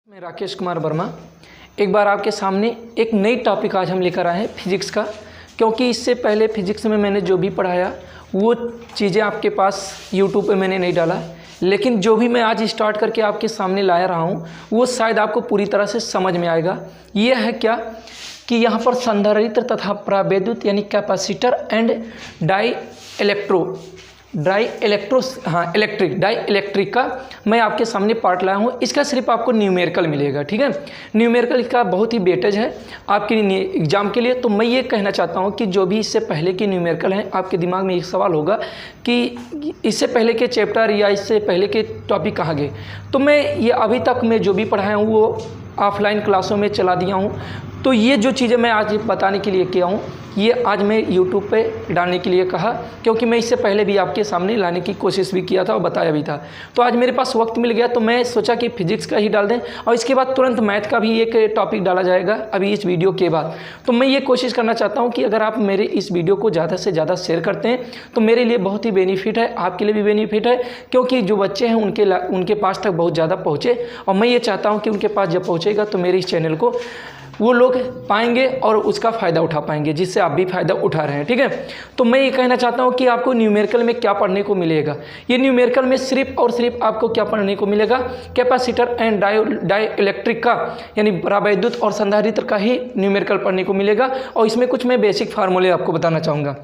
मैं राकेश कुमार वर्मा एक बार आपके सामने एक नई टॉपिक आज हम लेकर आए हैं फिजिक्स का। क्योंकि इससे पहले फिजिक्स में मैंने जो भी पढ़ाया वो चीज़ें आपके पास यूट्यूब पे मैंने नहीं डाला, लेकिन जो भी मैं आज स्टार्ट करके आपके सामने लाया रहा हूँ वो शायद आपको पूरी तरह से समझ में आएगा। ये है क्या कि यहाँ पर संधारित्र तथा प्रावैद्युत यानी कैपेसिटर एंड डाई इलेक्ट्रिक का मैं आपके सामने पार्ट लाया हूँ। इसका सिर्फ आपको न्यूमेरिकल मिलेगा, ठीक है। न्यूमेरिकल का बहुत ही वेटेज है आपके एग्जाम के लिए। तो मैं ये कहना चाहता हूँ कि जो भी इससे पहले की न्यूमेरिकल हैं, आपके दिमाग में एक सवाल होगा कि इससे पहले के चैप्टर या इससे पहले के टॉपिक कहाँ गए। तो मैं ये अभी तक मैं जो भी पढ़ाया हूँ वो ऑफलाइन क्लासों में चला दिया हूँ। तो ये जो चीज़ें मैं आज बताने के लिए किया हूँ ये आज मैं YouTube पे डालने के लिए कहा, क्योंकि मैं इससे पहले भी आपके सामने लाने की कोशिश भी किया था और बताया भी था। तो आज मेरे पास वक्त मिल गया तो मैं सोचा कि फिजिक्स का ही डाल दें और इसके बाद तुरंत मैथ का भी एक टॉपिक डाला जाएगा अभी इस वीडियो के बाद। तो मैं ये कोशिश करना चाहता हूँ कि अगर आप मेरे इस वीडियो को ज़्यादा से ज़्यादा शेयर करते हैं तो मेरे लिए बहुत ही बेनिफिट है, आपके लिए भी बेनिफिट है, क्योंकि जो बच्चे हैं उनके पास तक बहुत ज़्यादा पहुँचे। और मैं ये चाहता हूँ कि उनके पास जब पहुँचेगा तो मेरे इस चैनल को वो लोग पाएंगे और उसका फ़ायदा उठा पाएंगे, जिससे आप भी फ़ायदा उठा रहे हैं, ठीक है। तो मैं ये कहना चाहता हूँ कि आपको न्यूमेरिकल में क्या पढ़ने को मिलेगा। ये न्यूमेरिकल में सिर्फ और सिर्फ आपको क्या पढ़ने को मिलेगा, कैपेसिटर एंड डाई इलेक्ट्रिक का यानी प्रावैद्युत और संधारित्र का ही न्यूमेरिकल पढ़ने को मिलेगा। और इसमें कुछ मैं बेसिक फार्मूले आपको बताना चाहूँगा।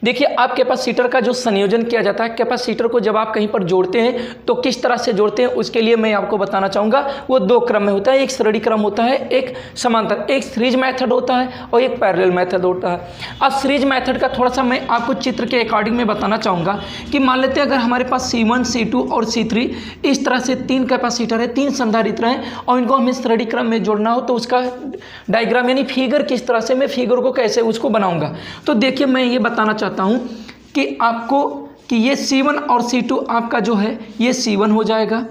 देखिए, आप कैपेसिटर का जो संयोजन किया जाता है, कैपेसिटर को जब आप कहीं पर जोड़ते हैं तो किस तरह से जोड़ते हैं उसके लिए मैं आपको बताना चाहूँगा। वो दो क्रम में होता है, एक श्रेणी क्रम होता है, एक समांतर, एक सीरीज मेथड होता है और एक पैरेलल मेथड होता है। अब सीरीज मेथड का थोड़ा सा मैं आपको चित्र के अकॉर्डिंग में बताना चाहूँगा कि मान लेते हैं अगर हमारे पास C1, C2 और C3 इस तरह से तीन कैपेसिटर है, तीन संधारित्र हैं और इनको हमें श्रेणी क्रम में जोड़ना हो तो उसका डायग्राम यानी फिगर किस तरह से, मैं फिगर को कैसे उसको बनाऊँगा। तो देखिए, मैं ये बताना चाहता हूं कि आपको कि ये C1 और C2 आपका जो है ये C1 हो जाएगा,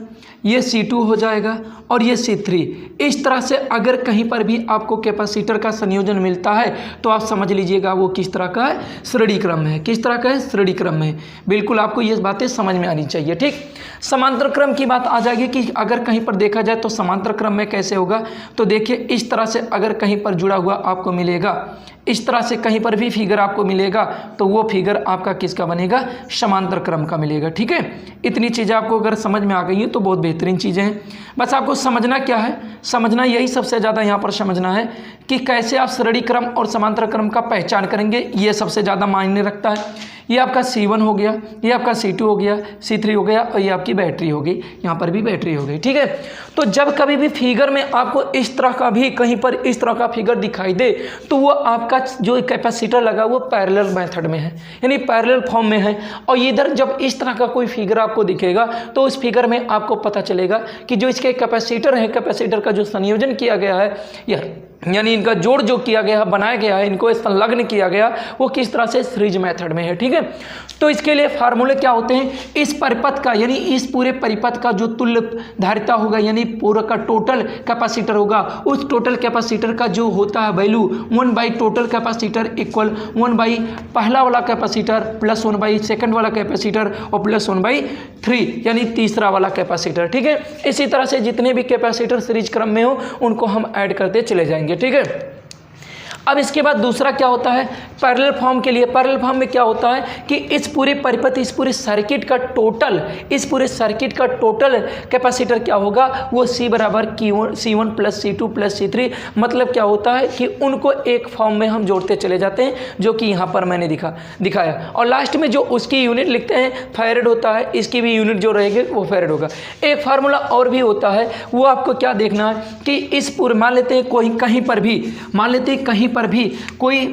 ये C2 हो जाएगा और ये C3। इस तरह से अगर कहीं पर भी आपको कैपेसिटर का संयोजन मिलता है तो आप समझ लीजिएगा वो किस तरह का है, श्रेणी क्रम में है। किस तरह का है, श्रेणी क्रम में। बिल्कुल आपको ये बातें समझ में आनी चाहिए, ठीक। समांतर क्रम की बात आ जाएगी कि अगर कहीं पर देखा जाए तो समांतर क्रम में कैसे होगा। तो देखिए, इस तरह से अगर कहीं पर जुड़ा हुआ आपको मिलेगा, इस तरह से कहीं पर भी फिगर आपको मिलेगा तो वो फिगर आपका किसका बनेगा, समांतर क्रम का मिलेगा, ठीक है। इतनी चीज़ें आपको अगर समझ में आ गई हैं तो बहुत बेहतरीन चीज़ें हैं। बस आपको समझना क्या है, समझना यही सबसे ज़्यादा यहाँ पर समझना है कि कैसे आप श्रेणी क्रम और समांतर क्रम का पहचान करेंगे, ये सबसे ज़्यादा मायने रखता है। ये आपका C1 हो गया, ये आपका C2 हो गया, C3 हो गया और ये आपकी बैटरी हो गई, यहाँ पर भी बैटरी हो गई, ठीक है। तो जब कभी भी फिगर में आपको इस तरह का भी कहीं पर इस तरह का फिगर दिखाई दे तो वो आपका जो कैपेसिटर लगा वो पैरेलल मेथड में है, यानी पैरेलल फॉर्म में है। और इधर जब इस तरह का कोई फिगर आपको दिखेगा तो उस फिगर में आपको पता चलेगा कि जो इसके कैपेसिटर है, कैपेसिटर का जो संयोजन किया गया है यानी इनका जोड़ जो किया गया, बनाया गया है, इनको संलग्न किया गया, वो किस तरह से सीरीज मेथड में है, ठीक है। तो इसके लिए फार्मूले क्या होते हैं, इस परिपथ का यानी इस पूरे परिपथ का जो तुल्य धारिता होगा यानी पूरा का टोटल कैपेसिटर होगा, उस टोटल कैपेसिटर का जो होता है वैल्यू 1/, टोटल कैपेसिटर इक्वल 1/, पहला वाला कैपेसिटर प्लस 1/, सेकंड वाला कैपेसिटर और प्लस 1/3 यानी तीसरा वाला कैपेसिटर, ठीक है। इसी तरह से जितने भी कैपेसिटर सीरीज क्रम में हो उनको हम ऐड करते चले जाएंगे, ठीक है। अब इसके बाद दूसरा क्या होता है, पैरेलल फॉर्म के लिए। पैरेलल फॉर्म में क्या होता है कि इस पूरे परिपथ, इस पूरे सर्किट का टोटल कैपेसिटर क्या होगा, वो C1 plus C2 plus C3। मतलब क्या होता है कि उनको एक फॉर्म में हम जोड़ते चले जाते हैं, जो कि यहाँ पर मैंने दिखाया। और लास्ट में जो उसकी यूनिट लिखते हैं फैरेड होता है, इसकी भी यूनिट जो रहेगी वो फैरेड होगा। एक फार्मूला और भी होता है, वो आपको क्या देखना है कि इस पूरे मान लेते हैं कहीं पर भी कोई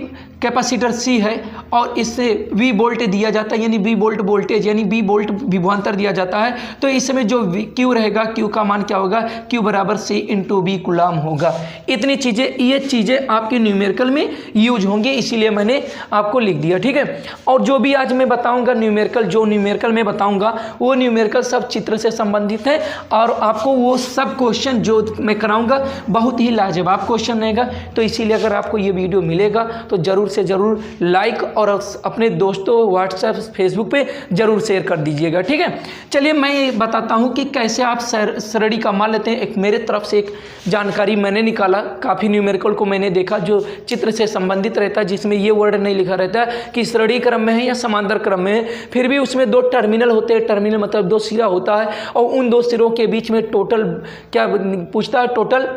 कैपेसिटर C है और इससे V वोल्ट दिया जाता है, यानी V वोल्ट वोल्टेज यानी V वोल्ट विभवांतर दिया जाता है। तो इसमें जो Q रहेगा, Q का मान क्या होगा, Q बराबर C × V कूलाम होगा। इतनी चीज़ें, ये चीज़ें आपकी न्यूमेरिकल में यूज होंगी, इसीलिए मैंने आपको लिख दिया, ठीक है। और जो भी आज मैं बताऊँगा न्यूमेरिकल में बताऊँगा वो न्यूमेरिकल सब चित्र से संबंधित है और आपको वो सब क्वेश्चन जो मैं कराऊँगा बहुत ही लाजवाब क्वेश्चन रहेगा। तो इसीलिए अगर आपको ये वीडियो मिलेगा तो ज़रूर ज़रूर से ज़रूर लाइक और अपने दोस्तों व्हाट्सएप फेसबुक पे ज़रूर शेयर कर दीजिएगा, ठीक है। चलिए मैं ये बताता हूँ कि कैसे आप सरड़ी का मान लेते हैं। एक मेरे तरफ से एक जानकारी मैंने निकाला, काफ़ी न्यूमेरिकल को मैंने देखा जो चित्र से संबंधित रहता है, जिसमें ये वर्ड नहीं लिखा रहता है कि सरड़ी क्रम में है या समांतर क्रम में है, फिर भी उसमें 2 टर्मिनल होते हैं। टर्मिनल मतलब 2 सिरा होता है और उन 2 सिरों के बीच में टोटल क्या पूछता है, टोटल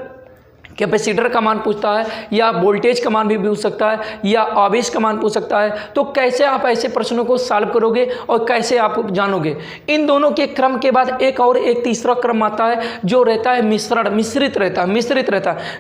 कैपेसिटर का मान पूछता है, या वोल्टेज का मान भी पूछ सकता है, या आवेश का मान पूछ सकता है। तो कैसे आप ऐसे प्रश्नों को सॉल्व करोगे और कैसे आप जानोगे? इन दोनों के क्रम के बाद एक तीसरा क्रम आता है जो रहता है मिश्रित रहता है,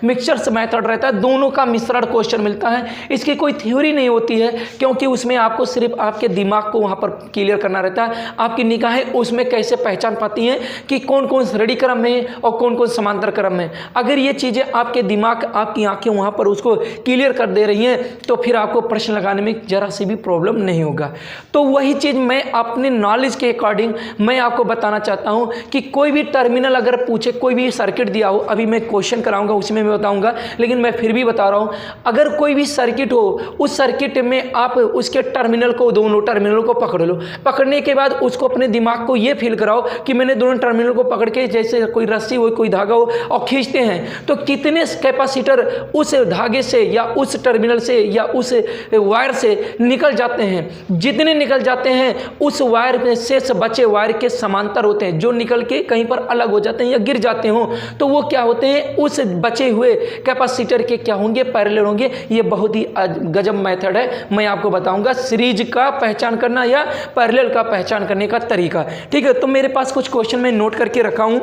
मिक्सचर्स मेथड रहता है। दोनों का मिश्रण क्वेश्चन मिलता है। इसकी कोई थ्योरी नहीं होती है, क्योंकि उसमें आपको सिर्फ आपके दिमाग को वहाँ पर क्लियर करना रहता है। आपकी निगाहें उसमें कैसे पहचान पाती हैं कि कौन कौन सरड़ी क्रम में है और कौन कौन समांतर क्रम में। अगर ये चीज़ें आपके दिमाग, आपकी आंखें वहां पर उसको क्लियर कर दे रही हैं, तो फिर आपको प्रश्न लगाने में जरा सी भी प्रॉब्लम नहीं होगा। तो वही चीज़ मैं अपने नॉलेज के अकॉर्डिंग मैं आपको बताना चाहता हूं कि कोई भी टर्मिनल अगर पूछे, कोई भी सर्किट दिया हो, अभी मैं क्वेश्चन कराऊंगा उसमें मैं बताऊंगा, लेकिन मैं फिर भी बता रहा हूं, अगर कोई भी सर्किट हो, उस सर्किट में आप उसके टर्मिनल को, दोनों टर्मिनल को पकड़ लो। पकड़ने के बाद उसको अपने दिमाग को ये फील कराओ कि मैंने दोनों टर्मिनल को पकड़ के, जैसे कोई रस्सी हो, कोई धागा हो, और खींचते हैं तो कितने कैपेसिटर उस धागे से या उस टर्मिनल से या उस वायर से निकल जाते हैं। जितने निकल जाते हैं उस वायर में शेष बचे वायर के समांतर होते हैं, जो निकल के कहीं पर अलग हो जाते हैं या गिर जाते हो तो वो क्या होते हैं, उस बचे हुए कैपेसिटर के क्या होंगे, पैरेलल होंगे। ये बहुत ही गजब मेथड है, मैं आपको बताऊंगा सीरीज का पहचान करना या पैरेलल का पहचान करने का तरीका, ठीक है। तो मेरे पास कुछ क्वेश्चन मैं नोट करके रखा हूं,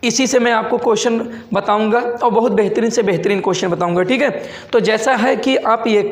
इसी से मैं आपको क्वेश्चन बताऊंगा और बहुत बेहतरीन से बेहतरीन क्वेश्चन बताऊंगा, ठीक है। तो जैसा है कि आप ये,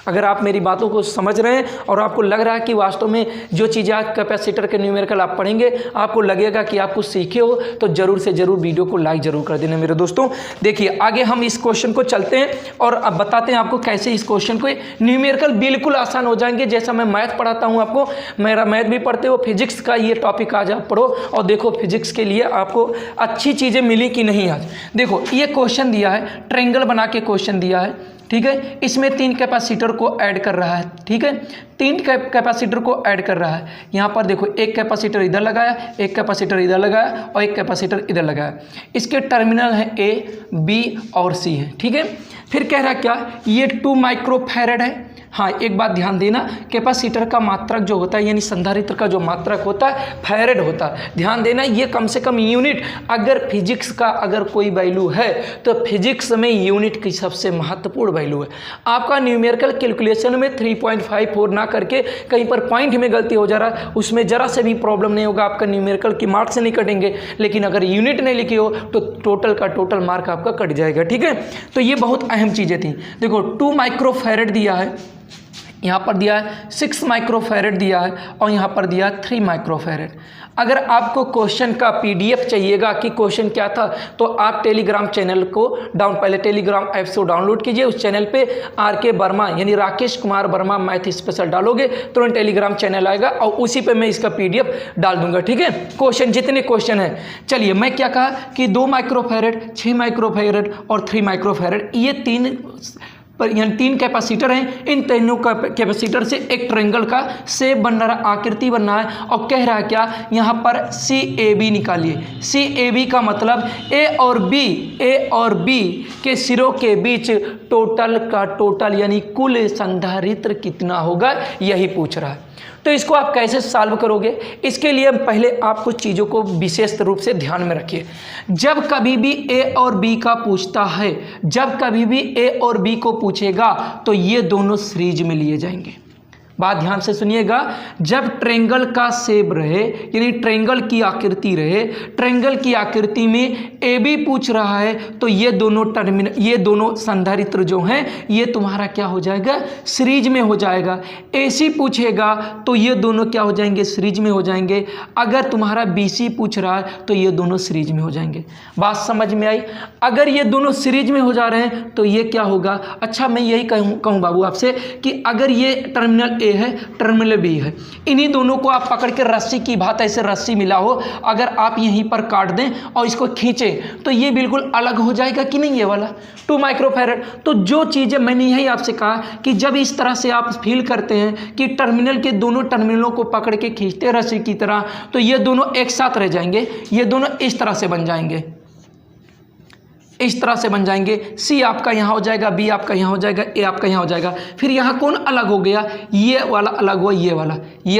अगर आप मेरी बातों को समझ रहे हैं और आपको लग रहा है कि वास्तव में जो चीज़ें आज कैपेसिटर के न्यूमेरिकल आप पढ़ेंगे आपको लगेगा कि आप कुछ सीखे हो, तो ज़रूर से ज़रूर वीडियो को लाइक ज़रूर कर देना मेरे दोस्तों। देखिए आगे हम इस क्वेश्चन को चलते हैं और अब बताते हैं आपको कैसे इस क्वेश्चन को न्यूमेरिकल बिल्कुल आसान हो जाएंगे। जैसा मैं मैथ पढ़ाता हूँ आपको, मेरा मैथ भी पढ़ते हो, फिजिक्स का ये टॉपिक आज आप पढ़ो और देखो फिजिक्स के लिए आपको अच्छी चीज़ें मिली कि नहीं। आज देखो ये क्वेश्चन दिया है, ट्रायंगल बना के क्वेश्चन दिया है, ठीक है। इसमें 3 कैपेसिटर को ऐड कर रहा है, ठीक है। 3 कैपेसिटर को ऐड कर रहा है। यहाँ पर देखो एक कैपेसिटर इधर लगाया, एक कैपेसिटर इधर लगाया और एक कैपेसिटर इधर लगाया। इसके टर्मिनल है A, B और C है, ठीक है। फिर कह रहा है क्या, ये 2 माइक्रोफैरड है। हाँ एक बात ध्यान देना, कैपेसिटर का मात्रक जो होता है यानी संधारित्र का जो मात्रक होता है फैरेड होता है। ध्यान देना ये कम से कम यूनिट, अगर फिजिक्स का अगर कोई वैल्यू है तो फिजिक्स में यूनिट की सबसे महत्वपूर्ण वैल्यू है। आपका न्यूमेरिकल कैलकुलेशन में 3.54 ना करके कहीं पर पॉइंट में गलती हो जा रहा है, उसमें ज़रा से भी प्रॉब्लम नहीं होगा, आपका न्यूमेरिकल की मार्क्स से नहीं कटेंगे। लेकिन अगर यूनिट नहीं लिखी हो तो टोटल का टोटल मार्क आपका कट जाएगा, ठीक है। तो ये बहुत अहम चीज़ें थी। देखो 2 माइक्रोफैरड दिया है, यहाँ पर दिया है 6 माइक्रोफैरड दिया है और यहाँ पर दिया 3 माइक्रोफैरड। अगर आपको क्वेश्चन का PDF चाहिएगा कि क्वेश्चन क्या था, तो आप टेलीग्राम चैनल को पहले टेलीग्राम ऐप से डाउनलोड कीजिए। उस चैनल पे RK वर्मा यानी राकेश कुमार वर्मा मैथ स्पेशल डालोगे तुरंत टेलीग्राम चैनल आएगा और उसी पे मैं इसका PDF डाल दूंगा, ठीक है। क्वेश्चन जितने क्वेश्चन हैं, चलिए मैं क्या कहा कि 2 माइक्रोफैरड, 6 माइक्रोफैरड और 3 माइक्रोफैरड, ये 3 कैपेसिटर हैं। इन तीनों कैपेसिटर से एक ट्रायंगल का शेप बन रहा, आकृति बन रहा है और कह रहा है क्या, यहाँ पर CAB निकालिए। CAB का मतलब A और B के सिरों के बीच टोटल का टोटल यानी कुल संधारित्र कितना होगा, यही पूछ रहा है। तो इसको आप कैसे सॉल्व करोगे, इसके लिए पहले आप कुछ चीज़ों को विशेष रूप से ध्यान में रखिए। जब कभी भी A और B का पूछता है, जब कभी भी A और B को पूछेगा तो ये दोनों सीरीज में लिए जाएंगे। बात ध्यान से सुनिएगा, जब ट्रायंगल का शेप रहे यानी ट्रायंगल की आकृति रहे, ट्रायंगल की आकृति में AB पूछ रहा है तो ये दोनों टर्मिनल, ये दोनों संधारित्र जो हैं ये तुम्हारा क्या हो जाएगा, सीरीज में हो जाएगा। AC पूछेगा तो ये दोनों क्या हो जाएंगे, सीरीज में हो जाएंगे। अगर तुम्हारा BC पूछ रहा है तो ये दोनों सीरीज में हो जाएंगे। बात समझ में आई। अगर ये दोनों सीरीज में हो जा रहे हैं तो ये क्या होगा, अच्छा मैं यही कहूँ बाबू आपसे कि अगर ये टर्मिनल ए है, टर्मिनल बी है। इन्हीं दोनों को आप पकड़ के रस्सी की भात ऐसे रस्सी मिला हो, अगर आप यहीं पर काट दें और इसको खींचें तो ये बिल्कुल अलग हो जाएगा कि नहीं, ये वाला 2 माइक्रोफैरड। तो जो चीज़ें मैंने यही आपसे कहा कि जब इस तरह से आप फील करते हैं कि टर्मिनल के दोनों टर्मिनलों को पकड़ के खींचते रस्सी की तरह, तो ये दोनों एक साथ रह जाएंगे, ये दोनों इस तरह से बन जाएंगे, इस तरह से बन जाएंगे। सी आपका यहाँ हो जाएगा, बी आपका यहाँ हो जाएगा, ए आपका यहाँ हो जाएगा। फिर यहाँ कौन अलग हो गया, ये वाला अलग हुआ, ये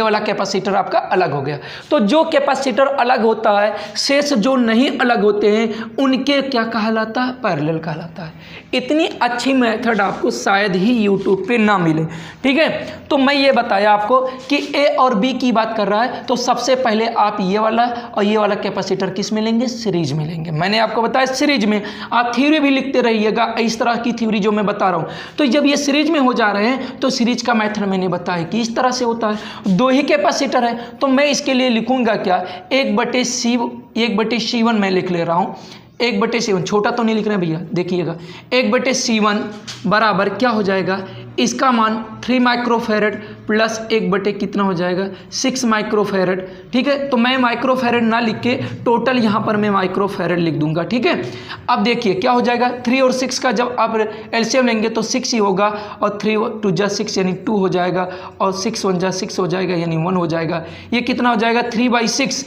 वाला कैपेसिटर आपका अलग हो गया। तो जो कैपेसिटर अलग होता है, शेष जो नहीं अलग होते हैं उनके क्या कहलाता है, पैरेलल कहलाता है। इतनी अच्छी मेथड आपको शायद ही यूट्यूब पे ना मिले, ठीक है। तो मैं ये बताया आपको कि ए और बी की बात कर रहा है, तो सबसे पहले आप ये वाला और ये वाला कैपेसिटर किस में लेंगे, सीरीज में लेंगे। मैंने आपको बताया सीरीज में। आप थ्योरी भी लिखते रहिएगा, इस तरह की थ्योरी जो मैं बता रहा हूँ। तो जब ये सीरीज में हो जा रहे हैं तो सीरीज का मेथड मैंने बताया कि इस तरह से होता है। 2 ही कैपेसिटर है, तो मैं इसके लिए लिखूंगा क्या, 1/C1 मैं लिख ले रहा हूँ। 1/C1 छोटा तो नहीं लिख रहे हैं भैया, देखिएगा 1/C1 बराबर क्या हो जाएगा, इसका मान 3 माइक्रोफैरड प्लस 1 कितना हो जाएगा, 6 माइक्रोफैरड, ठीक है। तो मैं माइक्रोफैरड ना लिख के टोटल यहाँ पर मैं माइक्रोफैरड लिख दूंगा, ठीक है। अब देखिए क्या हो जाएगा, 3 और 6 का जब आप एलसीएम लेंगे तो 6 ही होगा, और 3 2 जा 6 यानी 2 हो जाएगा, और 6 1 जा 6 हो जाएगा यानी 1 हो जाएगा। ये कितना हो जाएगा, 3/6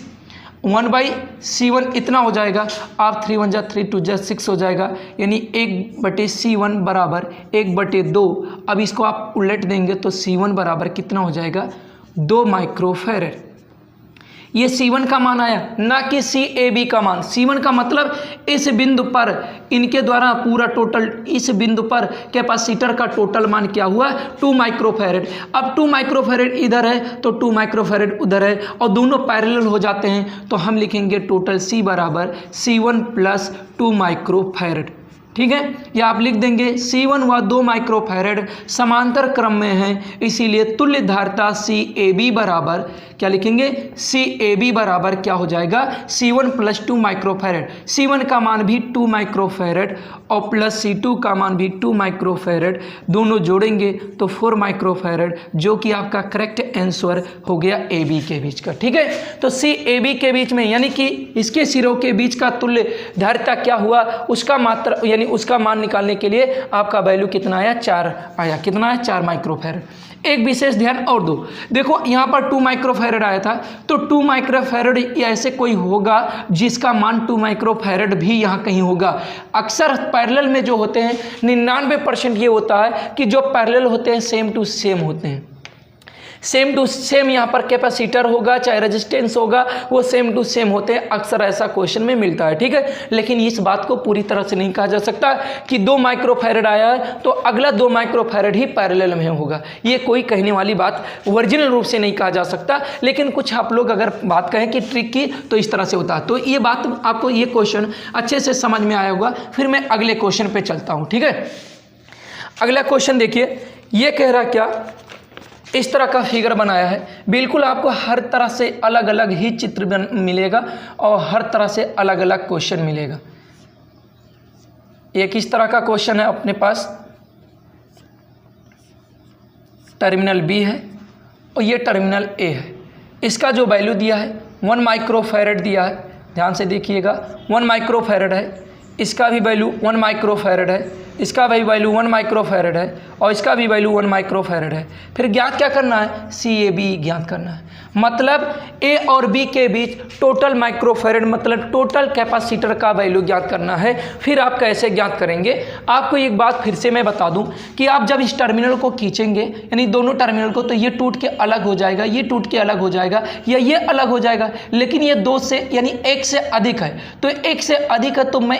1/C1 इतना हो जाएगा। आप 3 1 जा 3 2 जा 6 हो जाएगा, यानी 1/C1 बराबर 1/2। अब इसको आप उलट देंगे तो C1 बराबर कितना हो जाएगा, 2 माइक्रोफैरड। ये C1 का मान आया, ना कि CAB का मान। C1 का मतलब इस बिंदु पर इनके द्वारा पूरा टोटल, इस बिंदु पर कैपेसिटर का टोटल मान क्या हुआ, 2 माइक्रोफैरड। अब 2 माइक्रोफैरड इधर है तो 2 माइक्रोफैरड उधर है, और दोनों पैरेलल हो जाते हैं, तो हम लिखेंगे टोटल C बराबर C1 प्लस 2 माइक्रोफैरड, ठीक है। या आप लिख देंगे C1 व 2 माइक्रोफैरड समांतर क्रम में हैं, इसीलिए तुल्य धारिता CAB बराबर क्या लिखेंगे, CAB बराबर क्या हो जाएगा, C1 प्लस 2 माइक्रोफैरड। C1 का मान भी 2 माइक्रोफैरड और प्लस C2 का मान भी 2 माइक्रोफैरड, दोनों जोड़ेंगे तो 4 माइक्रोफैरड, जो कि आपका करेक्ट आंसर हो गया AB के बीच का, ठीक है। तो CAB के बीच में यानी कि इसके सिरों के बीच का तुल्य धारिता क्या हुआ, उसका मात्रा यानी उसका मान निकालने के लिए आपका वैल्यू कितना आया, 4 आया। कितना है, 4 माइक्रोफैरड। एक विशेष ध्यान और दो, देखो यहाँ पर 2 माइक्रोफैरड आया था, तो 2 माइक्रोफैरड ऐसे कोई होगा जिसका मान 2 माइक्रोफैरड भी यहाँ कहीं होगा। अक्सर पैरेलल में जो होते हैं 99% ये होता है कि जो पैरेलल होते हैं सेम टू सेम होते हैं, सेम टू सेम यहाँ पर कैपेसिटर होगा चाहे रेजिस्टेंस होगा, वो सेम टू सेम होते हैं। अक्सर ऐसा क्वेश्चन में मिलता है, ठीक है। लेकिन इस बात को पूरी तरह से नहीं कहा जा सकता कि 2 माइक्रोफैरड आया है तो अगला 2 माइक्रोफैरड ही पैरेलल में होगा, ये कोई कहने वाली बात ओरिजिनल रूप से नहीं कहा जा सकता। लेकिन कुछ आप लोग अगर बात कहें कि ट्रिक की तो इस तरह से होता है। तो ये बात आपको, ये क्वेश्चन अच्छे से समझ में आया होगा। फिर मैं अगले क्वेश्चन पे चलता हूँ, ठीक है। अगला क्वेश्चन देखिए, ये कह रहा क्या, इस तरह का फिगर बनाया है, बिल्कुल आपको हर तरह से अलग अलग ही चित्र मिलेगा और हर तरह से अलग अलग क्वेश्चन मिलेगा। एक इस तरह का क्वेश्चन है अपने पास, टर्मिनल बी है और ये टर्मिनल ए है। इसका जो वैल्यू दिया है 1 माइक्रोफैरड दिया है, ध्यान से देखिएगा 1 माइक्रोफैरड है, इसका भी वैल्यू 1 माइक्रोफैरड है, इसका भी वैल्यू 1 माइक्रोफैरड है और इसका भी वैल्यू 1 माइक्रोफैरड है। फिर ज्ञात क्या करना है, CAB ज्ञात करना है। मतलब A और B के बीच टोटल माइक्रोफैरड मतलब टोटल कैपेसिटर का वैल्यू ज्ञात करना है। फिर आप कैसे ज्ञात करेंगे, आपको एक बात फिर से मैं बता दूं कि आप जब इस टर्मिनल को खींचेंगे यानी दोनों टर्मिनल को, तो ये टूट के अलग हो जाएगा, ये टूट के अलग हो जाएगा या ये अलग हो जाएगा। लेकिन ये 2 से यानी 1 से अधिक है, तो 1 से अधिक है तो मैं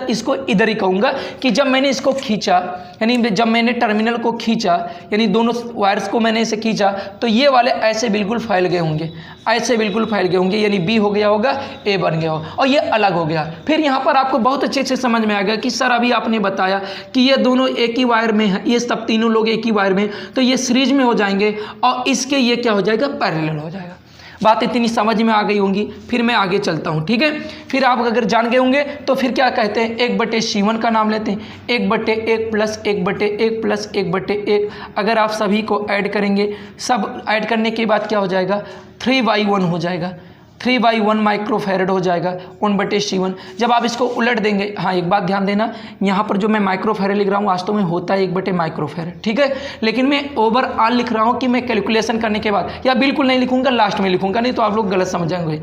इसको इधर ही कहूँगा कि जब मैंने इसको खींचा यानी जब मैंने टर्मिनल को खींचा यानी दोनों वायर्स को मैंने इसे खींचा, तो ये वाले ऐसे बिल्कुल फैल गए होंगे, ऐसे बिल्कुल फैल गए होंगे, यानी B हो गया होगा, A बन गया होगा और ये अलग हो गया। फिर यहाँ पर आपको बहुत अच्छे से समझ में आ गया कि सर अभी आपने बताया कि ये दोनों एक ही वायर में है, ये सब तीनों लोग एक ही वायर में, तो ये सीरीज में हो जाएंगे और इसके ये क्या हो जाएगा, पैरेलल हो जाएगा। बात इतनी समझ में आ गई होंगी, फिर मैं आगे चलता हूँ, ठीक है। फिर आप अगर जान गए होंगे तो फिर क्या कहते हैं, 1/C1 का नाम लेते हैं, 1/1 प्लस 1/1 प्लस 1/1। अगर आप सभी को ऐड करेंगे, सब ऐड करने के बाद क्या हो जाएगा, 3/1 हो जाएगा, 3/1 माइक्रोफैरड हो जाएगा 1/C1। जब आप इसको उलट देंगे, हाँ एक बात ध्यान देना, यहाँ पर जो मैं माइक्रोफैरड लिख रहा हूँ वास्तव में होता है 1 माइक्रोफैरड, ठीक है, लेकिन मैं ओवरऑल लिख रहा हूँ कि मैं कैलकुलेशन करने के बाद, या बिल्कुल नहीं लिखूंगा, लास्ट में लिखूंगा, नहीं तो आप लोग गलत समझेंगे।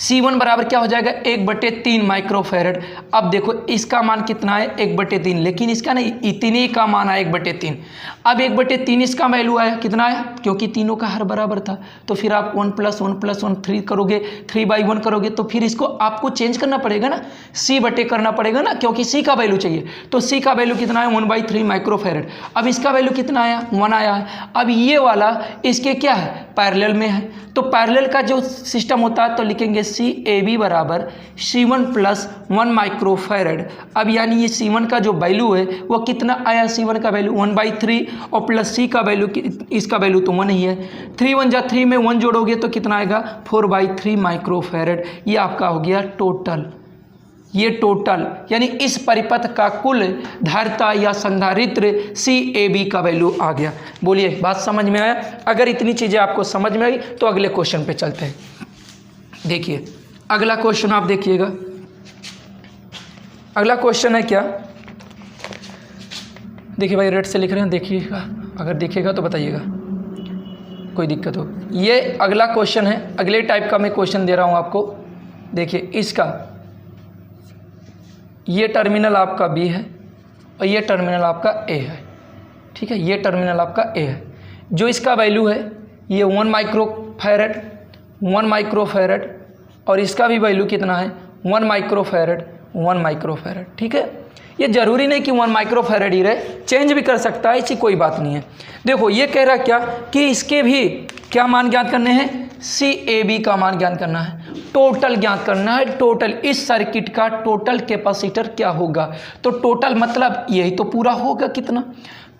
C1 बराबर क्या हो जाएगा, 1/3 माइक्रोफैरड। अब देखो इसका मान कितना है, 1/3, लेकिन इसका नहीं, इतने का मान है 1/3। अब 1/3 इसका वैल्यू आया, कितना आया, क्योंकि तीनों का हर बराबर था, तो फिर आप 1 + 1 + 1 3 करोगे, 3/1 करोगे, तो फिर इसको आपको चेंज करना पड़ेगा ना, C/, करना पड़ेगा ना, क्योंकि C का वैल्यू चाहिए। तो C का वैल्यू कितना है, 1/3 माइक्रोफैरड। अब इसका वैल्यू कितना आया, 1 आया है। अब ये वाला इसके क्या है, पैरेलल में है, तो पैरेलल का जो सिस्टम होता है तो लिखेंगे CAB बराबर C1 + 1 माइक्रोफैरड। अब यानी ये C1 का जो वैल्यू है वो कितना आया, C1 का वैल्यू 1/3 और प्लस C का वैल्यू, इसका वैल्यू तो 1 ही है, 3 × 1 = 3 में 1 जोड़ोगे तो कितना आएगा, 4/3 माइक्रोफैरड। ये आपका हो गया टोटल, ये टोटल यानी इस परिपथ का कुल धारिता या संधारित्र CAB का वैल्यू आ गया। बोलिए बात समझ में आया। अगर इतनी चीज़ें आपको समझ में आई तो अगले क्वेश्चन पे चलते हैं। देखिए अगला क्वेश्चन आप देखिएगा, अगला क्वेश्चन है क्या, देखिए भाई रेड से लिख रहे हैं, देखिएगा, अगर देखिएगा तो बताइएगा कोई दिक्कत हो। ये अगला क्वेश्चन है, अगले टाइप का मैं क्वेश्चन दे रहा हूँ आपको। देखिए इसका ये टर्मिनल आपका B है और ये टर्मिनल आपका A है, ठीक है, ये टर्मिनल आपका A है। जो इसका वैल्यू है ये 1 माइक्रोफैरड, 1 माइक्रोफैरड, और इसका भी वैल्यू कितना है, 1 माइक्रोफैरड, 1 माइक्रोफैरड, ठीक है। ये जरूरी नहीं कि 1 माइक्रोफैरड ही रहे, चेंज भी कर सकता है, ऐसी कोई बात नहीं है। देखो ये कह रहा क्या कि इसके भी क्या मान ज्ञात करने हैं, CAB का मान ज्ञात करना है, टोटल ज्ञात करना है, टोटल इस सर्किट का टोटल कैपेसिटर क्या होगा। तो टोटल मतलब यही तो पूरा होगा कितना।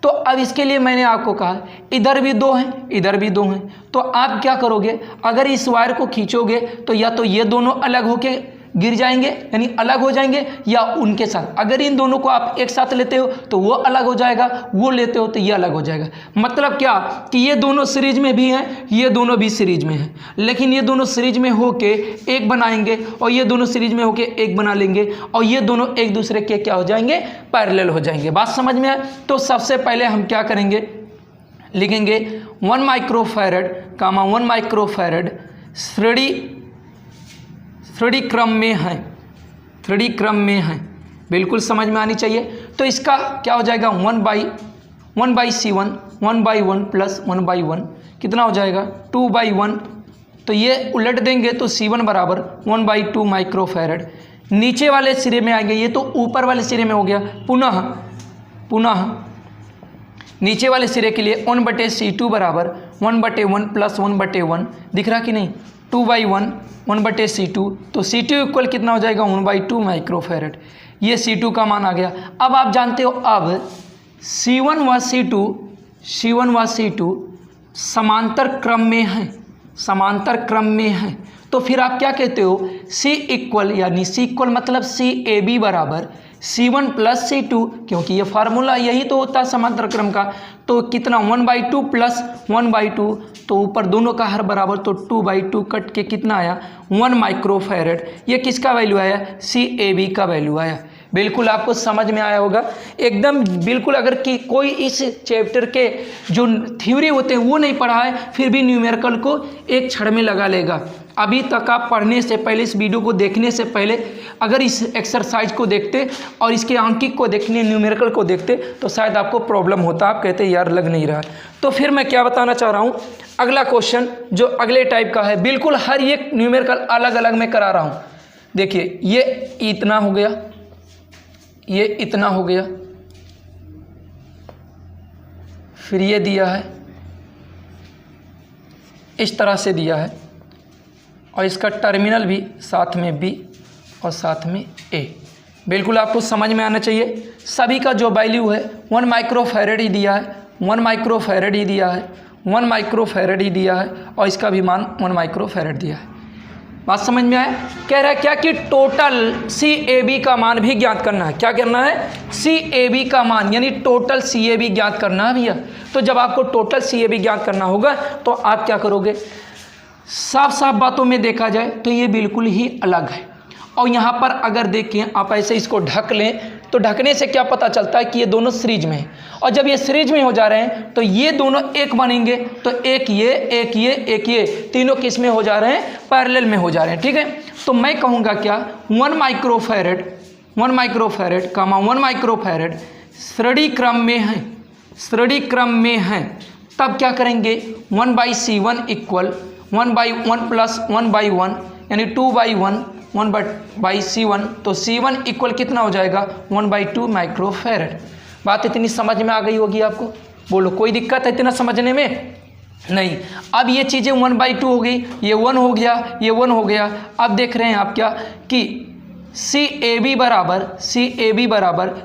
तो अब इसके लिए मैंने आपको कहा इधर भी 2 हैं, इधर भी 2 हैं, तो आप क्या करोगे, अगर इस वायर को खींचोगे तो या तो ये दोनों अलग होके गिर जाएंगे यानी अलग हो जाएंगे, या उनके साथ, अगर इन दोनों को आप एक साथ लेते हो तो वो अलग हो जाएगा, वो लेते हो तो ये अलग हो जाएगा। मतलब क्या कि ये दोनों सीरीज में भी हैं, ये दोनों भी सीरीज में हैं, लेकिन ये दोनों सीरीज में होके एक बनाएंगे और ये दोनों सीरीज में होके एक बना लेंगे, और ये दोनों एक दूसरे के क्या हो जाएंगे, पैरेलल हो जाएंगे। बात समझ में आए। तो सबसे पहले हम क्या करेंगे, लिखेंगे 1 माइक्रोफैरड, 1 माइक्रोफैरड श्रेणी क्रम में है, श्रेणी क्रम में है, बिल्कुल समझ में आनी चाहिए। तो इसका क्या हो जाएगा, 1/C1 1/1 प्लस 1/1 कितना हो जाएगा, 2/1। तो ये उलट देंगे तो C1 बराबर 1/2 माइक्रोफैरड। नीचे वाले सिरे में आएंगे, ये तो ऊपर वाले सिरे में हो गया, पुनः नीचे वाले सिरे के लिए 1/C2 बराबर 1/1 प्लस 1/1 दिख रहा कि नहीं, 2/1 1/C2। तो C2 इक्वल कितना हो जाएगा, 1/2 माइक्रोफैरड। ये C2 का मान आ गया। अब आप जानते हो, अब C1 व C2 समांतर क्रम में हैं, समांतर क्रम में हैं। तो फिर आप क्या कहते हो, C इक्वल यानी C इक्वल मतलब CAB बराबर C1 प्लस C2, क्योंकि ये फार्मूला यही तो होता है समांतर क्रम का। तो कितना, 1/2 प्लस 1/2, तो ऊपर दोनों का हर बराबर, तो 2/2 कट के कितना आया, 1 माइक्रोफैरड। ये किसका वैल्यू आया, CAB का वैल्यू आया। बिल्कुल आपको समझ में आया होगा एकदम बिल्कुल। अगर कि कोई इस चैप्टर के जो थ्योरी होते हैं वो नहीं पढ़ा है, फिर भी न्यूमेरिकल को एक क्षण में लगा लेगा। अभी तक आप पढ़ने से पहले, इस वीडियो को देखने से पहले अगर इस एक्सरसाइज को देखते और इसके अंकित को देखने, न्यूमेरिकल को देखते, तो शायद आपको प्रॉब्लम होता, आप कहते यार लग नहीं रहा। तो फिर मैं क्या बताना चाह रहा हूँ, अगला क्वेश्चन जो अगले टाइप का है, बिल्कुल हर एक न्यूमेरिकल अलग अलग मैं करा रहा हूँ। देखिए ये इतना हो गया, ये इतना हो गया, फिर ये दिया है, इस तरह से दिया है, और इसका टर्मिनल भी साथ में B और साथ में A। बिल्कुल आपको समझ में आना चाहिए। सभी का जो वैल्यू है 1 माइक्रोफैरड ही दिया है, 1 माइक्रोफैरड ही दिया है, 1 माइक्रोफैरड ही दिया है और इसका भी मान 1 माइक्रोफैरड दिया है। बात समझ में आया? कह रहा है क्या कि टोटल CAB का मान भी ज्ञात करना है। क्या करना है? CAB का मान, यानी टोटल CAB ज्ञात करना है भैया। तो जब आपको टोटल CAB ज्ञात करना होगा तो आप क्या करोगे? साफ साफ बातों में देखा जाए तो ये बिल्कुल ही अलग है। और यहाँ पर अगर देखें आप ऐसे इसको ढक लें तो ढकने से क्या पता चलता है कि ये दोनों सीरीज में हैं। और जब ये सीरीज में हो जा रहे हैं तो ये दोनों एक बनेंगे, तो एक ये तीनों किस में हो जा रहे हैं? पैरेलल में हो जा रहे हैं। ठीक है, तो मैं कहूँगा क्या 1 माइक्रोफैरड 1 माइक्रोफैरड श्रेणी क्रम में है, तब क्या करेंगे? 1/C1 इक्वल 1/1 प्लस 1/1 यानी 2/1 1/C1, तो C1 इक्वल कितना हो जाएगा? 1/2 माइक्रोफैरड। बात इतनी समझ में आ गई होगी आपको? बोलो कोई दिक्कत है इतना समझने में? नहीं। अब ये चीज़ें 1/2 हो गई, ये 1 हो गया, ये 1 हो गया। अब देख रहे हैं आप क्या कि CAB बराबर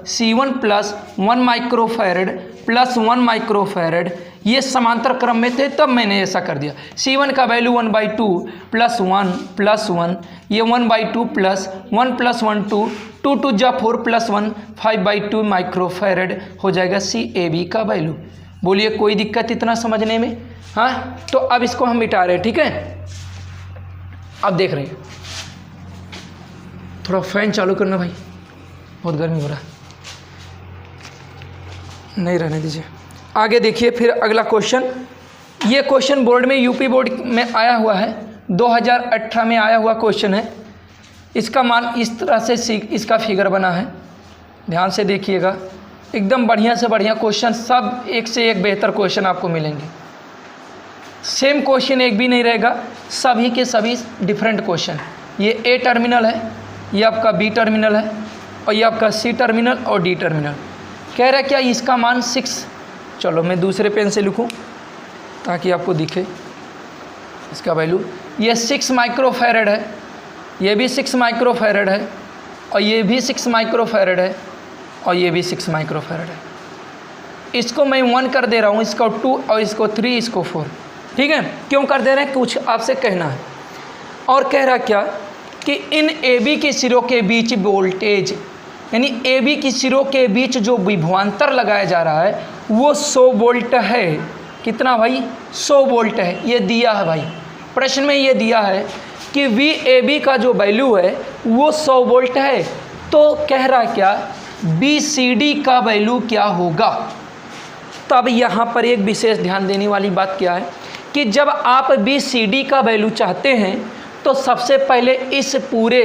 C1 plus 1 microfarad plus 1 microfarad, ये समांतर क्रम में थे तब मैंने ऐसा कर दिया। C1 का वैल्यू 1/2 प्लस 1 ये 1/2 प्लस 1 प्लस 1 2 2 2 जा 4 प्लस 1 5/2 माइक्रोफैरड हो जाएगा CAB का वैल्यू। बोलिए कोई दिक्कत इतना समझने में? हाँ, तो अब इसको हम मिटा रहे हैं। ठीक है, अब देख रहे हैं, थोड़ा फैन चालू करना भाई, बहुत गर्मी हो रहा है, नहीं रहने दीजिए। आगे देखिए फिर अगला क्वेश्चन। ये क्वेश्चन बोर्ड में यूपी बोर्ड में आया हुआ है, 2018 में आया हुआ क्वेश्चन है। इसका मान इस तरह से इसका फिगर बना है, ध्यान से देखिएगा। एकदम बढ़िया से बढ़िया क्वेश्चन, सब एक से एक बेहतर क्वेश्चन आपको मिलेंगे। सेम क्वेश्चन एक भी नहीं रहेगा, सभी के सभी डिफरेंट क्वेश्चन। ये A टर्मिनल है, ये आपका B टर्मिनल है और ये आपका C टर्मिनल और D टर्मिनल। कह रहा है क्या इसका मान 6, चलो मैं दूसरे पेन से लिखूं ताकि आपको दिखे इसका वैल्यू। ये 6 माइक्रोफैरड है, ये भी 6 माइक्रोफैरड है और ये भी 6 माइक्रोफैरड है और ये भी 6 माइक्रोफैरड है। इसको मैं 1 कर दे रहा हूँ, इसको 2 और इसको 3, इसको 4। ठीक है, क्यों कर दे रहे हैं? कुछ आपसे कहना है। और कह रहा क्या कि इन AB के सिरों के बीच वोल्टेज, यानी AB की सिरों के बीच जो विभवांतर लगाया जा रहा है वो 100 वोल्ट है। कितना भाई? 100 वोल्ट है। ये दिया है भाई, प्रश्न में ये दिया है कि VAB का जो वैल्यू है वो 100 वोल्ट है। तो कह रहा क्या BCD का वैल्यू क्या होगा? तब यहाँ पर एक विशेष ध्यान देने वाली बात क्या है कि जब आप BCD का वैल्यू चाहते हैं तो सबसे पहले इस पूरे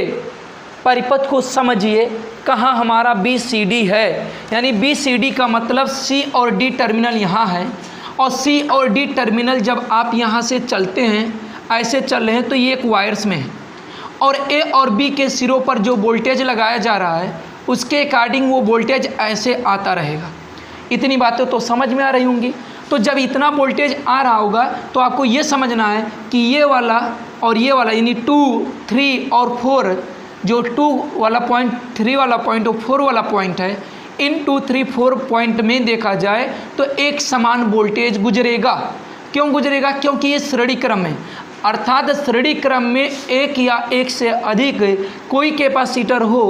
परिपथ को समझिए, कहाँ हमारा BCD है। यानी BCD का मतलब C और D टर्मिनल यहाँ है और C और D टर्मिनल जब आप यहाँ से चलते हैं, ऐसे चल रहे हैं तो ये एक वायर्स में है और A और B के सिरों पर जो वोल्टेज लगाया जा रहा है उसके अकॉर्डिंग वो वोल्टेज ऐसे आता रहेगा। इतनी बातें तो समझ में आ रही होंगी। तो जब इतना वोल्टेज आ रहा होगा तो आपको ये समझना है कि ये वाला और ये वाला यानी 2, 3 और 4, जो 2 वाला पॉइंट, 3 वाला पॉइंट और 4 वाला पॉइंट है, इन 2, 3, 4 पॉइंट में देखा जाए तो एक समान वोल्टेज गुजरेगा। क्यों गुजरेगा? क्योंकि ये श्रेणी क्रम है, अर्थात श्रेणी क्रम में एक या एक से अधिक कोई कैपेसिटर हो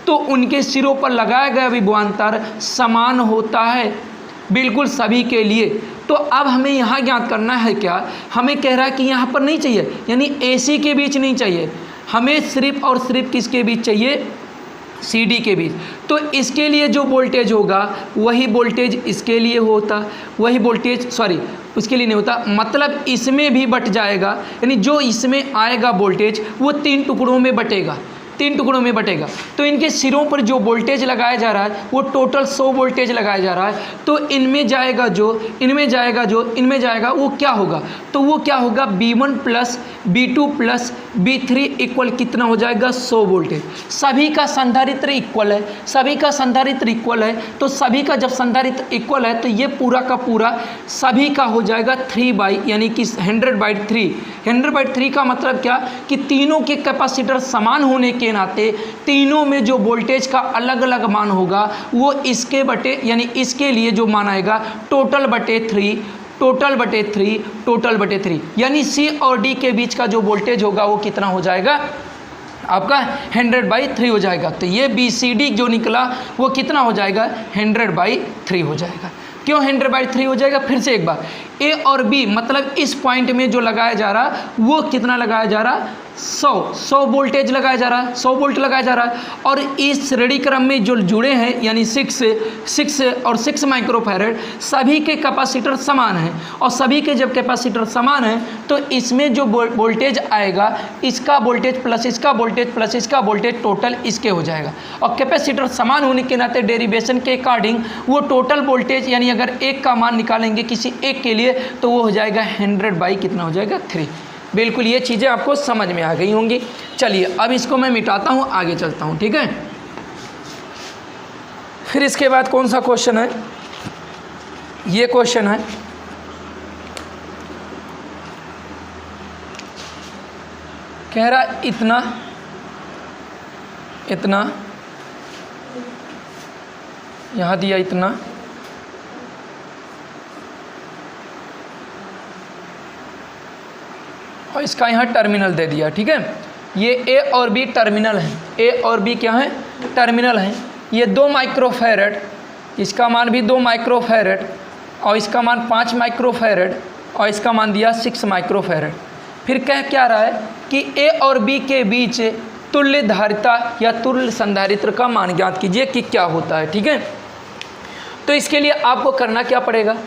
तो उनके सिरों पर लगाया गया विभवांतर समान होता है, बिल्कुल सभी के लिए। तो अब हमें यहाँ ज्ञात करना है क्या? हमें कह रहा है कि यहाँ पर नहीं चाहिए, यानी AC के बीच नहीं चाहिए, हमें सिर्फ और सिर्फ किसके बीच चाहिए? CD के बीच। तो इसके लिए जो वोल्टेज होगा वही वोल्टेज इसके लिए होता, वही वोल्टेज उसके लिए नहीं होता, मतलब इसमें भी बट जाएगा। यानी जो इसमें आएगा वोल्टेज वो 3 टुकड़ों में बटेगा, 3 टुकड़ों में बटेगा। तो इनके सिरों पर जो वोल्टेज लगाया जा रहा है वो टोटल 100 वोल्टेज लगाया जा रहा है। तो इनमें जाएगा जो, इनमें जाएगा जो, इनमें जाएगा, वो क्या होगा? तो वो क्या होगा? B1 plus B2 plus B3 equal कितना हो जाएगा? 100 वोल्टेज। सभी का संधारित्र इक्वल है, सभी का संधारित्र इक्वल है। तो सभी का जब संधारित्र इक्वल है तो ये पूरा का पूरा सभी का हो जाएगा 3 यानी कि 100/3। 100/3 का मतलब क्या कि तीनों के कैपेसिटर समान होने के नाते तीनों में जो वोल्टेज का अलग अलग मान होगा वो इसके बटे, यानी इसके लिए जो मान आएगा टोटल बटे 3 टोटल बटे 3 टोटल बटे 3, यानी सी और डी के बीच का जो वोल्टेज होगा वो कितना हो जाएगा आपका 100/3 हो जाएगा। तो ये BCD जो निकला वो कितना हो जाएगा 100/3 हो जाएगा। क्यों 100/3 हो जाएगा? फिर से एक बार, ए और बी मतलब इस पॉइंट में जो लगाया जा रहा वो कितना लगाया जा रहा 100 वोल्टेज लगाया जा रहा है, 100 वोल्ट लगाया जा रहा है। और इस श्रेणी क्रम में जो जुड़े हैं यानी 6 और 6 माइक्रोफैरड, सभी के कैपेसिटर समान हैं। और सभी के जब कैपेसिटर समान हैं तो इसमें जो वोल्टेज आएगा, इसका वोल्टेज प्लस इसका वोल्टेज प्लस इसका वोल्टेज टोटल इसके हो जाएगा। और कैपेसिटर समान होने के नाते डेरिवेशन के अकॉर्डिंग वो टोटल वोल्टेज यानी अगर एक का मान निकालेंगे किसी एक के लिए तो वो हो जाएगा 100 कितना हो जाएगा 3। बिल्कुल ये चीज़ें आपको समझ में आ गई होंगी। चलिए अब इसको मैं मिटाता हूँ, आगे चलता हूँ, ठीक है। फिर इसके बाद कौन सा क्वेश्चन है? ये क्वेश्चन है, कह रहा इतना इतना, यहाँ दिया इतना, और इसका यहाँ टर्मिनल दे दिया, ठीक है। ये ए और बी टर्मिनल हैं, ए और बी क्या है टर्मिनल हैं। ये 2 माइक्रोफैरड, इसका मान भी 2 माइक्रोफैरड और इसका मान 5 माइक्रोफैरड और इसका मान दिया 6 माइक्रोफैरड। फिर कह क्या रहा है कि ए और बी के बीच तुल्य धारिता या तुल्य संधारित्र का मान ज्ञात कीजिए कि क्या होता है, ठीक है। तो इसके लिए आपको करना क्या पड़ेगा?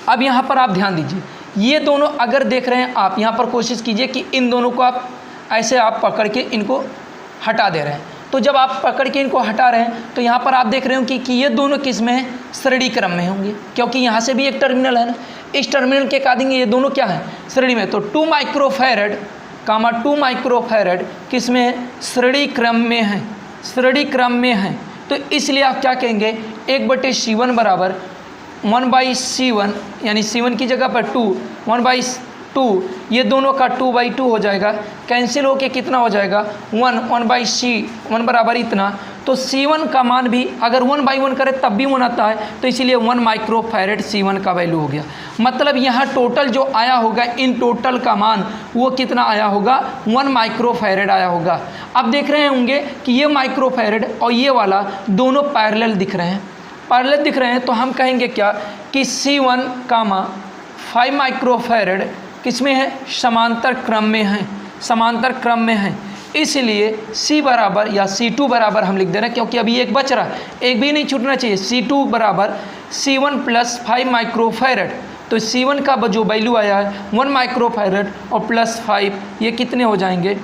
अब यहाँ पर आप ध्यान दीजिए, ये दोनों अगर देख रहे हैं आप, यहाँ पर कोशिश कीजिए कि इन दोनों को आप ऐसे आप पकड़ के इनको हटा दे रहे हैं। तो जब आप पकड़ के इनको हटा रहे हैं तो यहाँ पर आप देख रहे हो कि ये दोनों किस में हैं, श्रेणी क्रम में होंगे, क्योंकि यहाँ से भी एक टर्मिनल है ना, इस टर्मिनल के अकॉर्डिंग ये दोनों क्या है श्रेणी में। तो 2 माइक्रोफैरड कामा 2 माइक्रोफैरड किस में है श्रेणी क्रम में है, श्रेणी क्रम में है। तो इसलिए आप क्या कहेंगे 1/C1 बराबर 1/C1 यानी C1 की जगह पर 2 1/2, ये दोनों का 2/2 हो जाएगा, कैंसिल होके कितना हो जाएगा 1/C1 बराबर इतना। तो C1 का मान भी अगर 1/1 करें तब भी 1 आता है, तो इसीलिए 1 माइक्रोफैरड C1 का वैल्यू हो गया। मतलब यहाँ टोटल जो आया होगा इन टोटल का मान वो कितना आया होगा 1 माइक्रोफैरड आया होगा। अब देख रहे होंगे कि ये माइक्रोफैरड और ये वाला दोनों पैरेलल दिख रहे हैं, पैरेलल दिख रहे हैं। तो हम कहेंगे क्या कि C1 कामा 5 माइक्रोफैरड किस में है समांतर क्रम में है, समांतर क्रम में है। इसलिए C बराबर या C2 बराबर हम लिख दे रहे हैं, क्योंकि अभी एक बच रहा है, एक भी नहीं छूटना चाहिए। C2 बराबर C1 + 5 माइक्रोफैरड। तो C1 का जो वैल्यू आया है 1 माइक्रोफैरड और प्लस 5, ये कितने हो जाएंगे,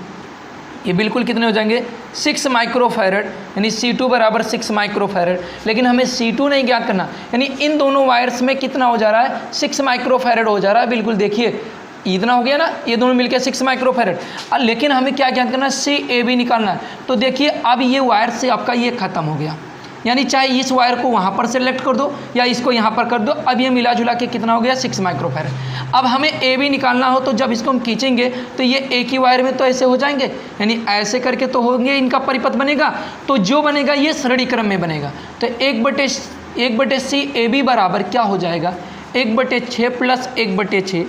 ये बिल्कुल कितने हो जाएंगे 6 माइक्रोफैरड, यानी C2 बराबर 6 माइक्रोफैरड। लेकिन हमें C2 नहीं ज्ञात करना, यानी इन दोनों वायर्स में कितना हो जा रहा है 6 माइक्रोफैरड हो जा रहा है। बिल्कुल देखिए इतना हो गया ना, ये दोनों मिलकर 6 माइक्रोफैरड। लेकिन हमें क्या ज्ञात करना है CAB निकालना है। तो देखिए अब ये वायर से आपका ये ख़त्म हो गया, यानी चाहे इस वायर को वहाँ पर सेलेक्ट कर दो या इसको यहाँ पर कर दो। अब ये मिला जुला के कितना हो गया 6 माइक्रोफैरड। अब हमें AB निकालना हो तो जब इसको हम खींचेंगे तो ये एक ही वायर में तो ऐसे हो जाएंगे, यानी ऐसे करके तो होंगे, इनका परिपथ बनेगा। तो जो बनेगा ये श्रेणी क्रम में बनेगा। तो 1/CAB बराबर क्या हो जाएगा 1/6 प्लस 1/6,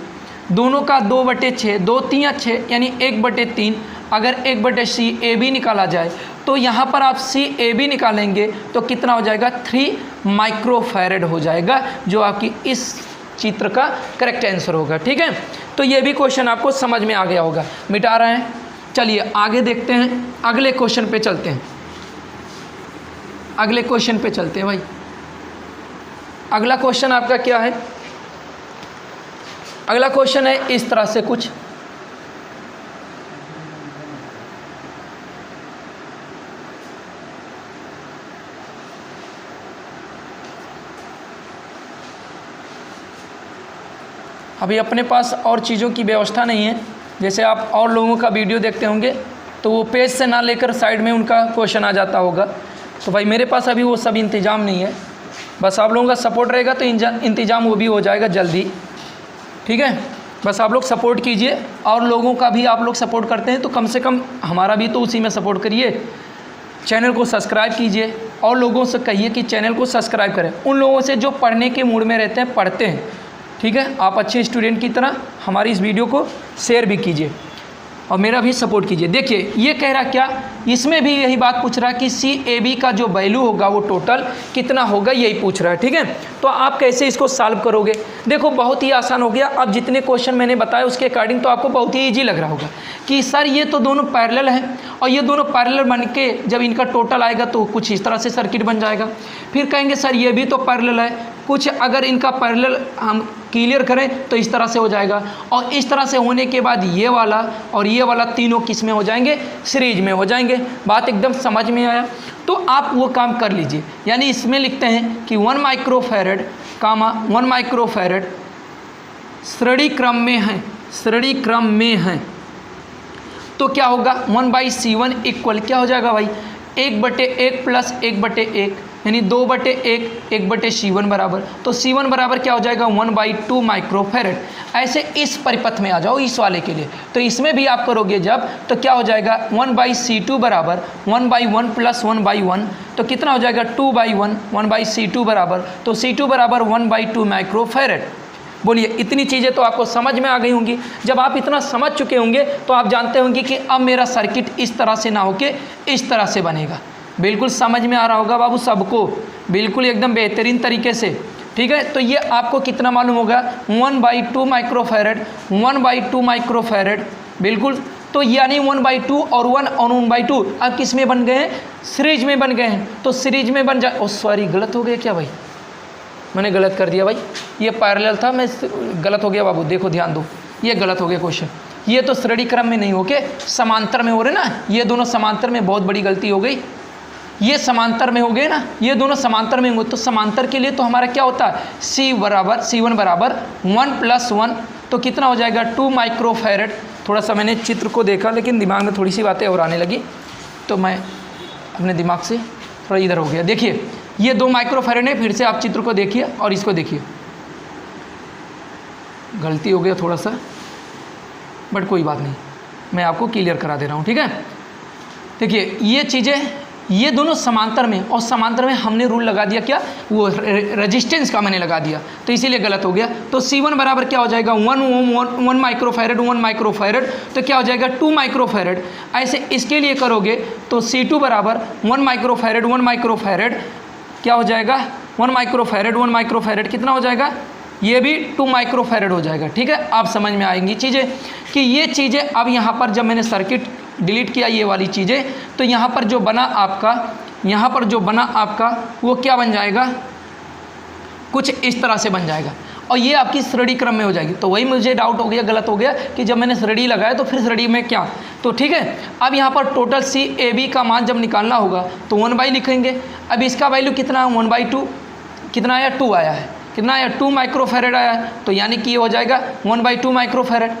दोनों का 2/6, 2 3 6 यानी 1/3। अगर 1/CAB निकाला जाए तो यहाँ पर आप CAB निकालेंगे तो कितना हो जाएगा 3 माइक्रोफैरड हो जाएगा, जो आपकी इस चित्र का करेक्ट आंसर होगा, ठीक है। तो ये भी क्वेश्चन आपको समझ में आ गया होगा। मिटा रहे हैं, चलिए आगे देखते हैं, अगले क्वेश्चन पे चलते हैं, अगले क्वेश्चन पे चलते हैं भाई। अगला क्वेश्चन आपका क्या है? अगला क्वेश्चन है इस तरह से कुछ, अभी अपने पास और चीज़ों की व्यवस्था नहीं है। जैसे आप और लोगों का वीडियो देखते होंगे तो वो पेज से ना लेकर साइड में उनका क्वेश्चन आ जाता होगा। तो भाई मेरे पास अभी वो सब इंतज़ाम नहीं है, बस आप लोगों का सपोर्ट रहेगा तो इंतज़ाम वो भी हो जाएगा जल्दी, ठीक है। बस आप लोग सपोर्ट कीजिए, और लोगों का भी आप लोग सपोर्ट करते हैं तो कम से कम हमारा भी तो उसी में सपोर्ट करिए। चैनल को सब्सक्राइब कीजिए और लोगों से कहिए कि चैनल को सब्सक्राइब करें। उन लोगों से जो पढ़ने के मूड में रहते हैं पढ़ते हैं, ठीक है, आप अच्छे स्टूडेंट की तरह हमारी इस वीडियो को शेयर भी कीजिए और मेरा भी सपोर्ट कीजिए। देखिए ये कह रहा क्या, इसमें भी यही बात पूछ रहा है कि CAB का जो वैल्यू होगा वो टोटल कितना होगा, यही पूछ रहा है। ठीक है, तो आप कैसे इसको सॉल्व करोगे? देखो बहुत ही आसान हो गया। अब जितने क्वेश्चन मैंने बताया उसके अकॉर्डिंग तो आपको बहुत ही ईजी लग रहा होगा कि सर ये तो दोनों पैरेलल हैं और ये दोनों पैरेलल बन के जब इनका टोटल आएगा तो कुछ इस तरह से सर्किट बन जाएगा। फिर कहेंगे सर ये भी तो पैरेलल है, कुछ अगर इनका पैरेलल हम क्लियर करें तो इस तरह से हो जाएगा, और इस तरह से होने के बाद ये वाला और ये वाला तीनों किस में हो जाएंगे, सीरीज में हो जाएंगे। बात एकदम समझ में आया? तो आप वो काम कर लीजिए, यानी इसमें लिखते हैं कि 1 माइक्रोफैरड कामा 1 माइक्रोफैरड श्रेणी क्रम में है, श्रेणी क्रम में है, तो क्या होगा 1/C1 इक्वल क्या हो जाएगा भाई, 1/1 प्लस 1/1 यानी 2/1 1/C1 बराबर, तो C1 बराबर क्या हो जाएगा 1/2 माइक्रोफैरड। ऐसे इस परिपथ में आ जाओ इस वाले के लिए, तो इसमें भी आप करोगे जब तो क्या हो जाएगा 1/C2 बराबर 1/1 प्लस 1/1, तो कितना हो जाएगा 2/1 1/C2 बराबर, तो C2 बराबर 1/2 माइक्रोफैरड। बोलिए इतनी चीज़ें तो आपको समझ में आ गई होंगी। जब आप इतना समझ चुके होंगे तो आप जानते होंगे कि अब मेरा सर्किट इस तरह से ना होके इस तरह से बनेगा। बिल्कुल समझ में आ रहा होगा बाबू सबको, बिल्कुल एकदम बेहतरीन तरीके से। ठीक है, तो ये आपको कितना मालूम होगा 1/2 माइक्रोफैरड, 1/2 माइक्रोफैरड, बिल्कुल। तो यानी 1/2 और 1 और 1/2 अब किस में बन गए हैं, सीरीज में बन गए हैं, तो सीरीज में बन जाए। ओ सॉरी गलत हो गया क्या भाई, मैंने गलत कर दिया भाई, ये पैरेलल था, मैं गलत हो गया बाबू, देखो ध्यान दो, ये गलत हो गया क्वेश्चन। ये तो श्रेणी क्रम में नहीं होके समांतर में हो रहे ना, ये दोनों समांतर में, बहुत बड़ी गलती हो गई। ये समांतर में हो गए ना, ये दोनों समांतर में होंगे, तो समांतर के लिए तो हमारा क्या होता है C1 बराबर 1 + 1, तो कितना हो जाएगा 2 माइक्रोफैरड। थोड़ा सा मैंने चित्र को देखा लेकिन दिमाग में थोड़ी सी बातें और आने लगी, तो मैं अपने दिमाग से थोड़ा इधर हो गया। देखिए ये 2 माइक्रोफैरड है, फिर से आप चित्र को देखिए और इसको देखिए, गलती हो गया थोड़ा सा, बट कोई बात नहीं, मैं आपको क्लियर करा दे रहा हूँ। ठीक है, देखिए ये चीज़ें ये दोनों समांतर में, और समांतर में हमने रूल लगा दिया क्या, वो रेजिस्टेंस का मैंने लगा दिया, तो इसीलिए गलत हो गया। तो C1 बराबर क्या हो जाएगा 1 माइक्रोफैरड 1 माइक्रोफैरड, तो क्या हो जाएगा 2 माइक्रोफैरड। ऐसे इसके लिए करोगे तो C2 बराबर 1 माइक्रोफैरड 1 माइक्रोफैरड क्या हो जाएगा 1 माइक्रोफैरड 1 माइक्रोफैरड कितना हो जाएगा, ये भी 2 माइक्रोफैरड हो जाएगा। ठीक है, आप समझ में आएंगी चीज़ें कि ये चीज़ें अब यहाँ पर जब मैंने सर्किट डिलीट किया ये वाली चीज़ें, तो यहाँ पर जो बना आपका, यहाँ पर जो बना आपका वो क्या बन जाएगा, कुछ इस तरह से बन जाएगा, और ये आपकी श्रेणी क्रम में हो जाएगी। तो वही मुझे डाउट हो गया, गलत हो गया कि जब मैंने श्रेणी लगाया तो फिर श्रेणी में क्या, तो ठीक है। अब यहाँ पर टोटल CAB का मान जब निकालना होगा तो 1/, लिखेंगे। अब इसका वैल्यू कितना 1/2 कितना आया 2 आया है, कितना आया 2 माइक्रोफैरड आया है, तो यानी कि ये हो जाएगा 1/2 माइक्रोफैरड।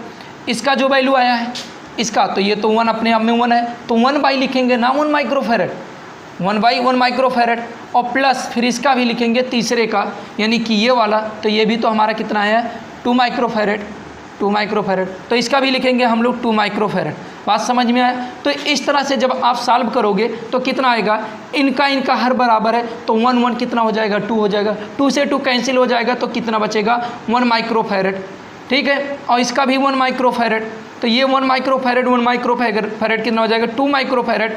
इसका जो वैल्यू आया है इसका, तो ये तो 1 अपने आप में 1 है, तो 1/, लिखेंगे ना 1 माइक्रोफैरड, 1/1 माइक्रोफैरड, और प्लस फिर इसका भी लिखेंगे तीसरे का, यानी कि ये वाला, तो ये भी तो हमारा कितना आया है 2 माइक्रोफैरड 2 माइक्रोफैरड, तो इसका भी लिखेंगे हम लोग 2 माइक्रोफैरड। बात समझ में आया? तो इस तरह से जब आप सॉल्व करोगे तो कितना आएगा, इनका हर बराबर है, तो 1 कितना हो जाएगा 2 हो जाएगा, 2 से 2 कैंसिल हो जाएगा, तो कितना बचेगा 1 माइक्रोफैरड। ठीक है, और इसका भी 1 माइक्रोफैरड, तो ये 1 माइक्रोफैरड कितना हो जाएगा 2 माइक्रोफैरड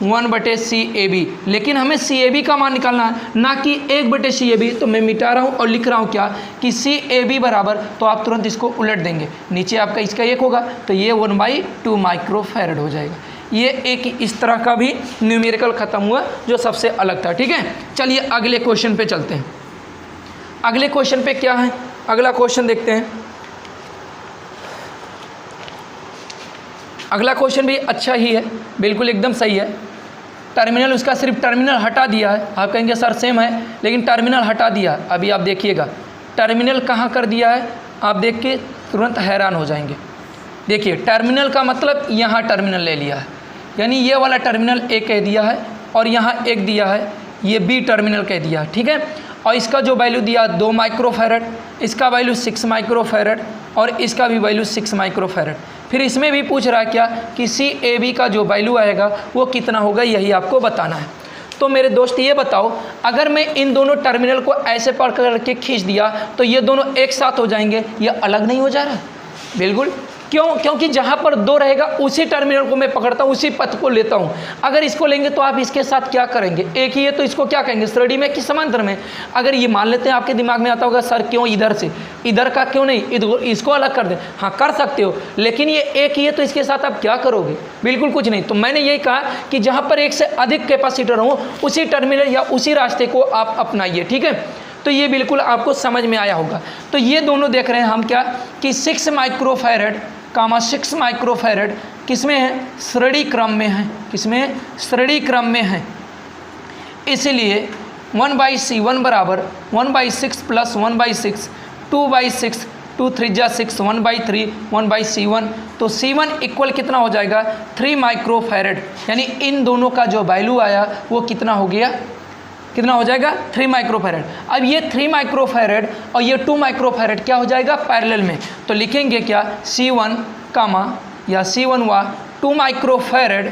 1/CAB। लेकिन हमें CAB का मान निकालना है, ना कि 1/CAB। तो मैं मिटा रहा हूँ और लिख रहा हूँ क्या कि CAB बराबर, तो आप तुरंत इसको उलट देंगे, नीचे आपका इसका 1 होगा, तो ये 1/2 माइक्रोफैरड हो जाएगा। ये एक इस तरह का भी न्यूमेरिकल ख़त्म हुआ जो सबसे अलग था। ठीक है, चलिए अगले क्वेश्चन पे चलते हैं। अगले क्वेश्चन पे क्या है, अगला क्वेश्चन देखते हैं। अगला क्वेश्चन भी अच्छा ही है, बिल्कुल एकदम सही है। टर्मिनल उसका सिर्फ टर्मिनल हटा दिया है, आप कहेंगे सर सेम है, लेकिन टर्मिनल हटा दिया। अभी आप देखिएगा टर्मिनल कहाँ कर दिया है, आप देख के तुरंत हैरान हो जाएंगे। देखिए टर्मिनल का मतलब यहाँ टर्मिनल ले लिया है, यानी ये वाला टर्मिनल A कह दिया है और यहाँ 1 दिया है, ये B टर्मिनल कह दिया। ठीक है, और इसका जो वैल्यू दिया 2 माइक्रोफैरड, इसका वैल्यू 6 माइक्रोफैरड और इसका भी वैल्यू 6 माइक्रोफैरड। फिर इसमें भी पूछ रहा है क्या कि CAB का जो वैल्यू आएगा वो कितना होगा, यही आपको बताना है। तो मेरे दोस्त ये बताओ, अगर मैं इन दोनों टर्मिनल को ऐसे पकड़ करके खींच दिया तो ये दोनों एक साथ हो जाएंगे, ये अलग नहीं हो जा रहा? बिल्कुल। क्यों? क्योंकि जहाँ पर दो रहेगा उसी टर्मिनल को मैं पकड़ता हूँ, उसी पथ को लेता हूँ। अगर इसको लेंगे तो आप इसके साथ क्या करेंगे? एक ही है तो इसको क्या कहेंगे, श्रेणी में कि समांतर में? अगर ये मान लेते हैं, आपके दिमाग में आता होगा सर क्यों इधर से, इधर का क्यों नहीं, इसको अलग कर दें। हाँ कर सकते हो, लेकिन ये एक ही है तो इसके साथ आप क्या करोगे? बिल्कुल कुछ नहीं। तो मैंने यही कहा कि जहाँ पर एक से अधिक कैपेसिटर हो उसी टर्मिनल या उसी रास्ते को आप अपनाइए, ठीक है। तो ये बिल्कुल आपको समझ में आया होगा। तो ये दोनों देख रहे हैं हम क्या कि 6 माइक्रोफैरड कामा 6 माइक्रोफैरड किसमें है? श्रेणी क्रम में है। किसमें है? श्रेणी क्रम में है। इसलिए 1/C1 बराबर 1/6 प्लस 1/6 2/6 2 3 जा 6 1/3 1/C1। तो C1 इक्वल कितना हो जाएगा? 3 माइक्रोफैरड। यानी इन दोनों का जो वैल्यू आया वो कितना हो गया? कितना हो जाएगा? 3 माइक्रोफैरड। अब ये 3 माइक्रोफैरड और ये 2 माइक्रोफैरड क्या हो जाएगा? पैरेलल में। तो लिखेंगे क्या? C1 कामा या C1 व 2 माइक्रोफैरड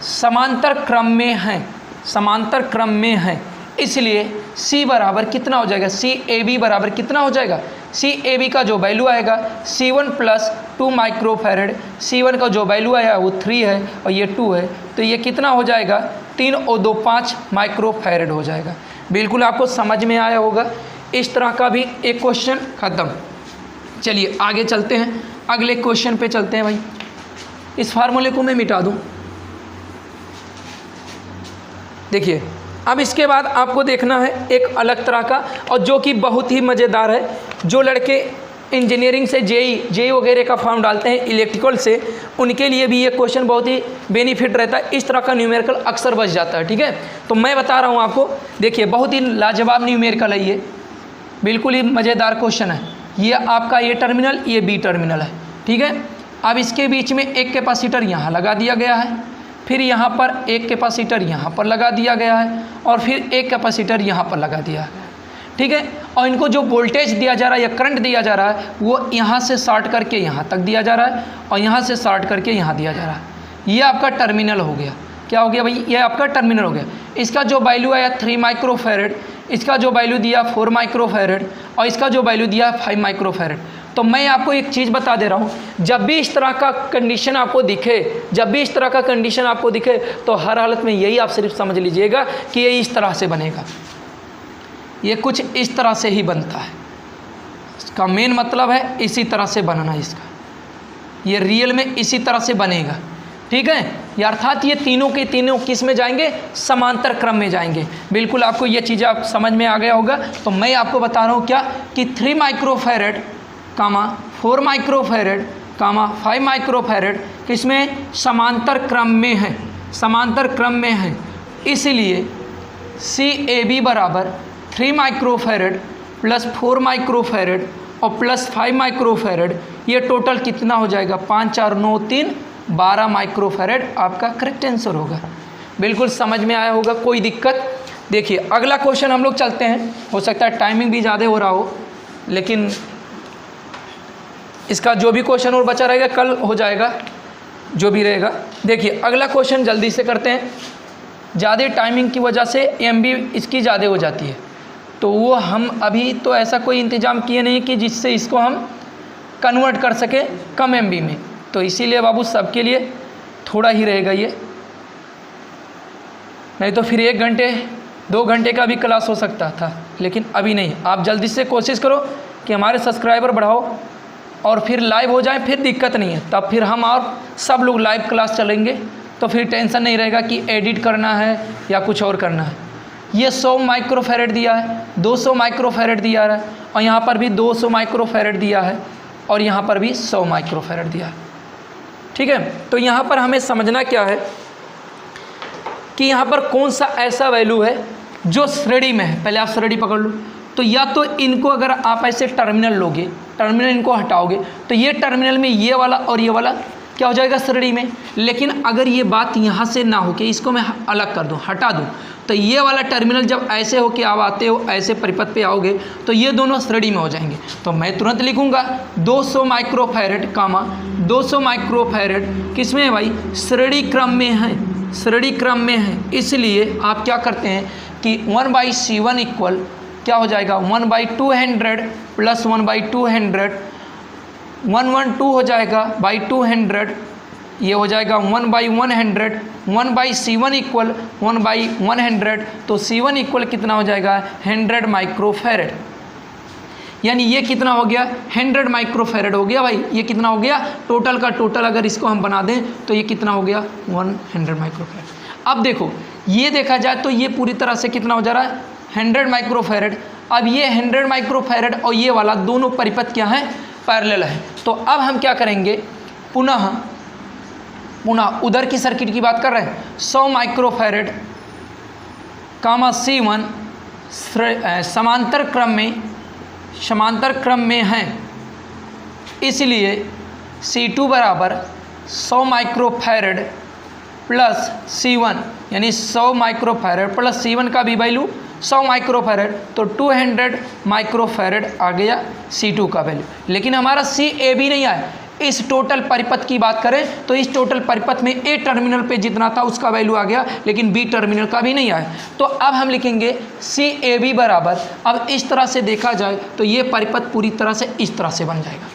समांतर क्रम में हैं, समांतर क्रम में हैं। इसलिए C बराबर कितना हो जाएगा? CAB बराबर कितना हो जाएगा? CAB का जो वैल्यू आएगा C1 प्लस 2 माइक्रोफैरड, C1 का जो वैल्यू आया वो 3 है और ये 2 है, तो ये कितना हो जाएगा? 3 और 2 5 माइक्रोफैरड हो जाएगा। बिल्कुल आपको समझ में आया होगा। इस तरह का भी एक क्वेश्चन खत्म। चलिए आगे चलते हैं, अगले क्वेश्चन पे चलते हैं भाई। इस फार्मूले को मैं मिटा दूं। देखिए अब इसके बाद आपको देखना है एक अलग तरह का, और जो कि बहुत ही मज़ेदार है। जो लड़के इंजीनियरिंग से जेई वगैरह का फॉर्म डालते हैं इलेक्ट्रिकल से, उनके लिए भी ये क्वेश्चन बहुत ही बेनिफिट रहता है। इस तरह का न्यूमेरिकल अक्सर बच जाता है, ठीक है। तो मैं बता रहा हूँ आपको, देखिए बहुत ही लाजवाब न्यूमेरिकल है ये, बिल्कुल ही मज़ेदार क्वेश्चन है। ये आपका ए टर्मिनल, ये बी टर्मिनल है, ठीक है। अब इसके बीच में एक कैपेसिटर यहाँ लगा दिया गया है, फिर यहाँ पर एक कैपेसिटर यहाँ पर लगा दिया गया है, और फिर एक कैपेसिटर यहाँ पर लगा दिया है, ठीक है। और इनको जो वोल्टेज दिया जा रहा है या करंट दिया जा रहा है वो यहाँ से शॉर्ट करके यहाँ तक दिया जा रहा है और यहाँ से शॉर्ट करके यहाँ दिया जा रहा है। ये आपका टर्मिनल हो गया। क्या हो गया भाई? ये आपका टर्मिनल हो गया। इसका जो वैल्यू आया 3 माइक्रोफैरड, इसका जो वैल्यू दिया 4 माइक्रोफैरड और इसका जो वैल्यू दिया 5 माइक्रोफैरड। तो मैं आपको एक चीज़ बता दे रहा हूँ, जब भी इस तरह का कंडीशन आपको दिखे, जब भी इस तरह का कंडीशन आपको दिखे तो हर हालत में यही आप सिर्फ समझ लीजिएगा कि ये इस तरह से बनेगा, ये कुछ इस तरह से ही बनता है। इसका मेन मतलब है इसी तरह से बनना इसका, ये रियल में इसी तरह से बनेगा, ठीक है। या अर्थात ये तीनों के तीनों किस में जाएंगे? समांतर क्रम में जाएंगे। बिल्कुल आपको ये चीज़ आप समझ में आ गया होगा। तो मैं आपको बता रहा हूँ क्या कि 3 माइक्रोफैरड कामा 4 माइक्रोफैरड कामा 5 माइक्रोफैरड किसमें? समांतर क्रम में है, समांतर क्रम में है। इसलिए CAB बराबर 3 माइक्रोफैरड प्लस 4 माइक्रोफैरड और प्लस 5 माइक्रोफैरड, ये टोटल कितना हो जाएगा? 5 4 9 3 12 माइक्रोफैरड आपका करेक्ट आंसर होगा। बिल्कुल समझ में आया होगा, कोई दिक्कत? देखिए अगला क्वेश्चन हम लोग चलते हैं। हो सकता है टाइमिंग भी ज़्यादा हो रहा हो, लेकिन इसका जो भी क्वेश्चन और बचा रहेगा कल हो जाएगा, जो भी रहेगा। देखिए अगला क्वेश्चन जल्दी से करते हैं। ज़्यादा टाइमिंग की वजह से MB इसकी ज़्यादा हो जाती है, तो वो हम अभी तो ऐसा कोई इंतज़ाम किए नहीं कि जिससे इसको हम कन्वर्ट कर सकें कम MB में। तो इसीलिए बाबू सबके लिए थोड़ा ही रहेगा ये, नहीं तो फिर 1 घंटे 2 घंटे का भी क्लास हो सकता था, लेकिन अभी नहीं। आप जल्दी से कोशिश करो कि हमारे सब्सक्राइबर बढ़ाओ और फिर लाइव हो जाए, फिर दिक्कत नहीं है। तब फिर हम और सब लोग लाइव क्लास चलेंगे, तो फिर टेंशन नहीं रहेगा कि एडिट करना है या कुछ और करना है। ये 100 माइक्रोफैरड दिया है, 200 माइक्रोफैरड दिया है, और यहाँ पर भी 200 माइक्रोफैरड दिया है, और यहाँ पर भी 100 माइक्रोफैरड दिया है, ठीक है। तो यहाँ पर हमें समझना क्या है कि यहाँ पर कौन सा ऐसा वैल्यू है जो श्रेणी में है। पहले आप श्रेणी पकड़ लो। तो या तो इनको अगर आप ऐसे टर्मिनल लोगे, टर्मिनल इनको हटाओगे, तो ये टर्मिनल में ये वाला और ये वाला क्या हो जाएगा? श्रेणी में। लेकिन अगर ये बात यहाँ से ना हो कि इसको मैं अलग कर दूँ, हटा दूँ, तो ये वाला टर्मिनल जब ऐसे हो कि आप आते हो ऐसे परिपथ पे आओगे तो ये दोनों श्रेणी में हो जाएंगे। तो मैं तुरंत लिखूँगा 200 माइक्रोफैरड कामा 200 माइक्रोफैरड किस में है भाई? श्रेणी क्रम में है, श्रेणी क्रम में है, इसलिए आप क्या करते हैं कि 1/C1 इक्वल क्या हो जाएगा 1/200 प्लस 1/200, 112 हो जाएगा बाई 200, ये हो जाएगा 1/100, 1/C1 इक्वल 1/100, तो C1 इक्वल कितना हो जाएगा 100 माइक्रोफैरड, यानी ये कितना हो गया 100 माइक्रोफैरड हो गया भाई। ये कितना हो गया टोटल का टोटल, अगर इसको हम बना दें तो ये कितना हो गया 100 माइक्रोफैरड। अब देखो ये देखा जाए तो ये पूरी तरह से कितना हो जा रहा है 100 माइक्रोफैरड। अब ये 100 माइक्रोफैरड और ये वाला दोनों परिपथ क्या है पैरेलल है। तो अब हम क्या करेंगे पुनः उधर की सर्किट की बात कर रहे हैं 100 माइक्रोफैरड कामा C1 समांतर क्रम में है, इसलिए C2 बराबर 100 माइक्रोफैरड प्लस C1, यानी 100 माइक्रोफैरड प्लस C1 का भी वैल्यू 100 माइक्रोफैरड, तो 200 माइक्रोफैरड आ गया C2 का वैल्यू। लेकिन हमारा CAB नहीं आया। इस टोटल परिपथ की बात करें तो इस टोटल परिपथ में A टर्मिनल पे जितना था उसका वैल्यू आ गया, लेकिन B टर्मिनल का भी नहीं आया। तो अब हम लिखेंगे CAB बराबर, अब इस तरह से देखा जाए तो ये परिपथ पूरी तरह से इस तरह से बन जाएगा।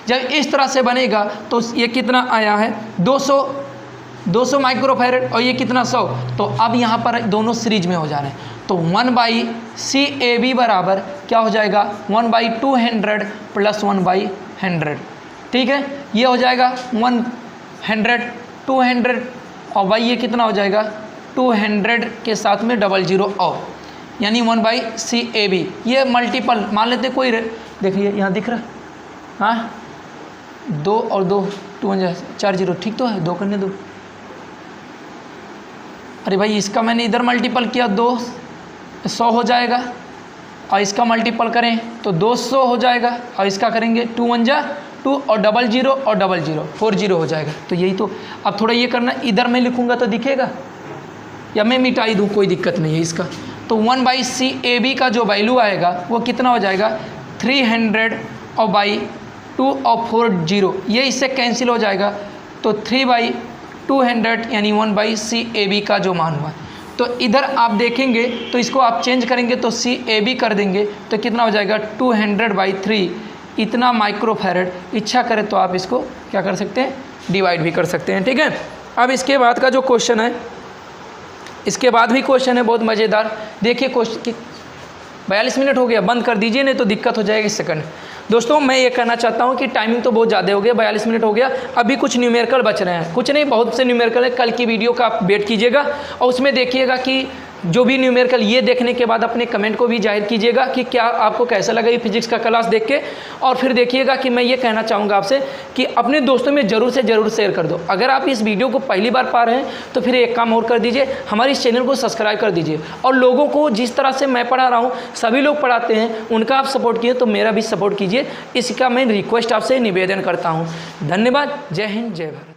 जब इस तरह से बनेगा तो ये कितना आया है 200 माइक्रोफैरड और ये कितना 100, तो अब यहाँ पर दोनों सीरीज में हो जा रहे हैं। तो 1/CAB बराबर क्या हो जाएगा 1/200 प्लस 1/100, ठीक है। ये हो जाएगा 100 200 और भाई ये कितना हो जाएगा 200 के साथ में 00 और, यानी 1/CAB। ये मल्टीपल मान लेते कोई, देखिए यहाँ दिख रहा है, हाँ 2 और 2 2 40, ठीक तो है, 2 करने दो। अरे भाई इसका मैंने इधर मल्टीपल किया 200 हो जाएगा, और इसका मल्टीपल करें तो 200 हो जाएगा, और इसका करेंगे 2 1 जा 2 और 00 और 00 40 हो जाएगा। तो यही तो, अब थोड़ा ये करना, इधर मैं लिखूँगा तो दिखेगा या मैं मिटाई दूँ, कोई दिक्कत नहीं है इसका। तो 1/CAB का जो वैल्यू आएगा वो कितना हो जाएगा 300 और बाई 2 और 40, ये इससे कैंसिल हो जाएगा, तो 3/200 यानी 1/CAB का जो मान हुआ। तो इधर आप देखेंगे तो इसको आप चेंज करेंगे तो CAB कर देंगे तो कितना हो जाएगा 200/3, इतना माइक्रोफैरड। इच्छा करें तो आप इसको क्या कर सकते हैं डिवाइड भी कर सकते हैं, ठीक है। अब इसके बाद का जो क्वेश्चन है, इसके बाद भी क्वेश्चन है बहुत मज़ेदार। देखिए क्वेश्चन 42 मिनट हो गया, बंद कर दीजिए नहीं तो दिक्कत हो जाएगी सेकंड। दोस्तों मैं ये कहना चाहता हूँ कि टाइमिंग तो बहुत ज़्यादा हो गया, 42 मिनट हो गया, अभी कुछ न्यूमेरिकल बच रहे हैं, कुछ नहीं बहुत से न्यूमेरिकल है। कल की वीडियो का आप वेट कीजिएगा और उसमें देखिएगा कि जो भी न्यूमेरिकल, ये देखने के बाद अपने कमेंट को भी जाहिर कीजिएगा कि क्या आपको कैसा लगा ये फिजिक्स का क्लास देख के। और फिर देखिएगा कि मैं ये कहना चाहूँगा आपसे कि अपने दोस्तों में ज़रूर से ज़रूर शेयर कर दो। अगर आप इस वीडियो को पहली बार पा रहे हैं तो फिर एक काम और कर दीजिए, हमारे इस चैनल को सब्सक्राइब कर दीजिए। और लोगों को जिस तरह से मैं पढ़ा रहा हूँ, सभी लोग पढ़ाते हैं, उनका आप सपोर्ट कीजिए तो मेरा भी सपोर्ट कीजिए, इसका मैं रिक्वेस्ट आपसे निवेदन करता हूँ। धन्यवाद। जय हिंद, जय भारत।